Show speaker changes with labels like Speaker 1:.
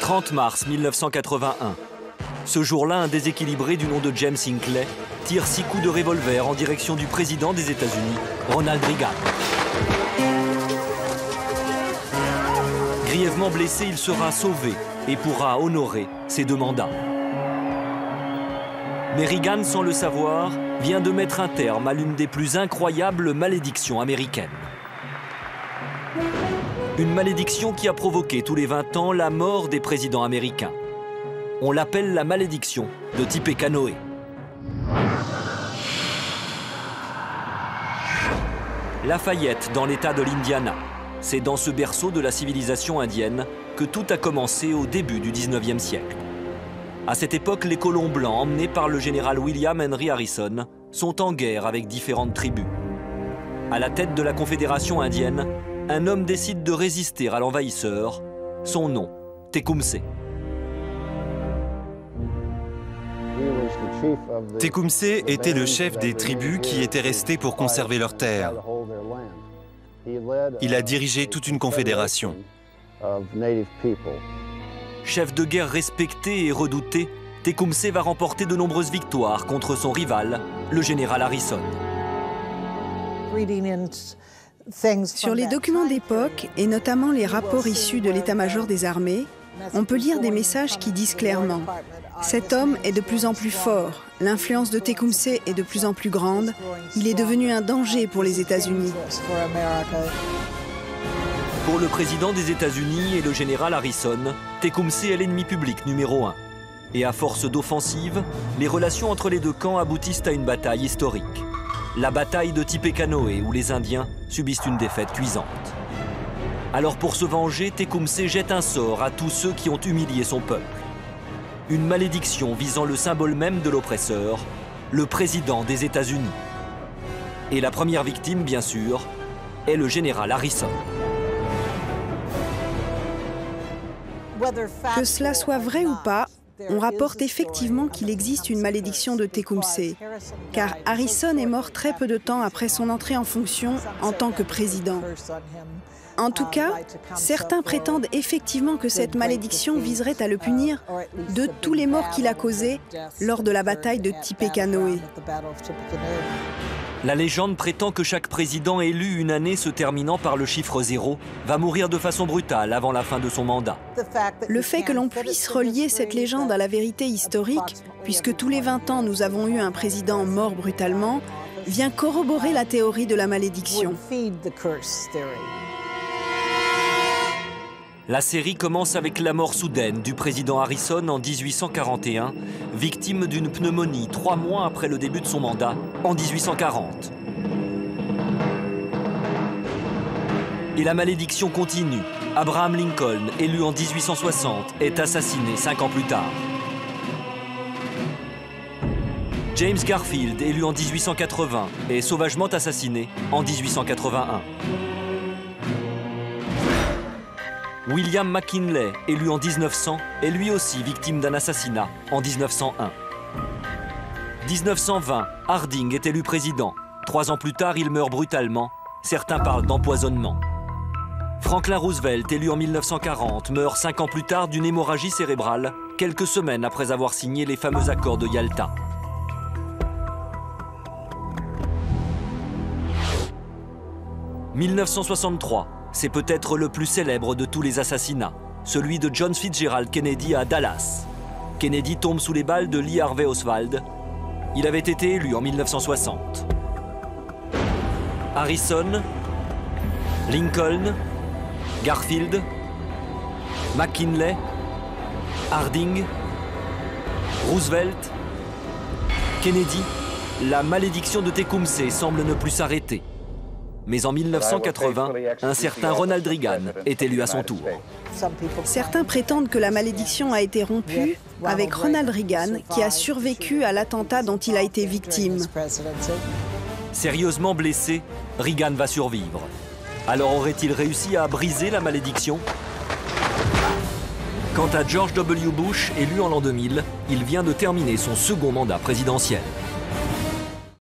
Speaker 1: 30 mars 1981. Ce jour-là, un déséquilibré du nom de James Hinckley tire 6 coups de revolver en direction du président des États-Unis, Ronald Reagan. Grièvement blessé, il sera sauvé et pourra honorer ses 2 mandats. Mais Reagan, sans le savoir, vient de mettre un terme à l'une des plus incroyables malédictions américaines. Une malédiction qui a provoqué tous les 20 ans la mort des présidents américains. On l'appelle la malédiction de Tippecanoe. Lafayette, dans l'état de l'Indiana. C'est dans ce berceau de la civilisation indienne que tout a commencé au début du 19e siècle. À cette époque, les colons blancs, emmenés par le général William Henry Harrison, sont en guerre avec différentes tribus. À la tête de la Confédération indienne, un homme décide de résister à l'envahisseur. Son nom, Tecumseh.
Speaker 2: Tecumseh était le chef des tribus qui étaient restées pour conserver leurs terres. Il a dirigé toute une confédération.
Speaker 1: Chef de guerre respecté et redouté, Tecumseh va remporter de nombreuses victoires contre son rival, le général Harrison.
Speaker 3: Sur les documents d'époque, et notamment les rapports issus de l'état-major des armées, on peut lire des messages qui disent clairement « Cet homme est de plus en plus fort, l'influence de Tecumseh est de plus en plus grande, il est devenu un danger pour les États-Unis. »
Speaker 1: Pour le président des États-Unis et le général Harrison, Tecumseh est l'ennemi public numéro 1. Et à force d'offensives, les relations entre les deux camps aboutissent à une bataille historique. La bataille de Tippecanoe, où les Indiens subissent une défaite cuisante. Alors pour se venger, Tecumseh jette un sort à tous ceux qui ont humilié son peuple. Une malédiction visant le symbole même de l'oppresseur, le président des États-Unis. Et la première victime, bien sûr, est le général Harrison.
Speaker 3: Que cela soit vrai ou pas, on rapporte effectivement qu'il existe une malédiction de Tecumseh, car Harrison est mort très peu de temps après son entrée en fonction en tant que président. En tout cas, certains prétendent effectivement que cette malédiction viserait à le punir de tous les morts qu'il a causés lors de la bataille de Tippecanoe.
Speaker 1: La légende prétend que chaque président élu une année se terminant par le chiffre 0 va mourir de façon brutale avant la fin de son mandat.
Speaker 3: Le fait que l'on puisse relier cette légende à la vérité historique, puisque tous les 20 ans nous avons eu un président mort brutalement, vient corroborer la théorie de la malédiction.
Speaker 1: La série commence avec la mort soudaine du président Harrison en 1841, victime d'une pneumonie 3 mois après le début de son mandat, en 1840. Et la malédiction continue. Abraham Lincoln, élu en 1860, est assassiné 5 ans plus tard. James Garfield, élu en 1880, est sauvagement assassiné en 1881. William McKinley, élu en 1900, est lui aussi victime d'un assassinat en 1901. 1920, Harding est élu président. 3 ans plus tard, il meurt brutalement. Certains parlent d'empoisonnement. Franklin Roosevelt, élu en 1940, meurt 5 ans plus tard d'une hémorragie cérébrale, quelques semaines après avoir signé les fameux accords de Yalta. « 1963 ». C'est peut-être le plus célèbre de tous les assassinats, celui de John Fitzgerald Kennedy à Dallas. Kennedy tombe sous les balles de Lee Harvey Oswald. Il avait été élu en 1960. Harrison, Lincoln, Garfield, McKinley, Harding, Roosevelt, Kennedy, la malédiction de Tecumseh semble ne plus s'arrêter. Mais en 1980, un certain Ronald Reagan est élu à son tour.
Speaker 3: Certains prétendent que la malédiction a été rompue avec Ronald Reagan, qui a survécu à l'attentat dont il a été victime.
Speaker 1: Sérieusement blessé, Reagan va survivre. Alors aurait-il réussi à briser la malédiction? Quant à George W. Bush, élu en l'an 2000, il vient de terminer son second mandat présidentiel.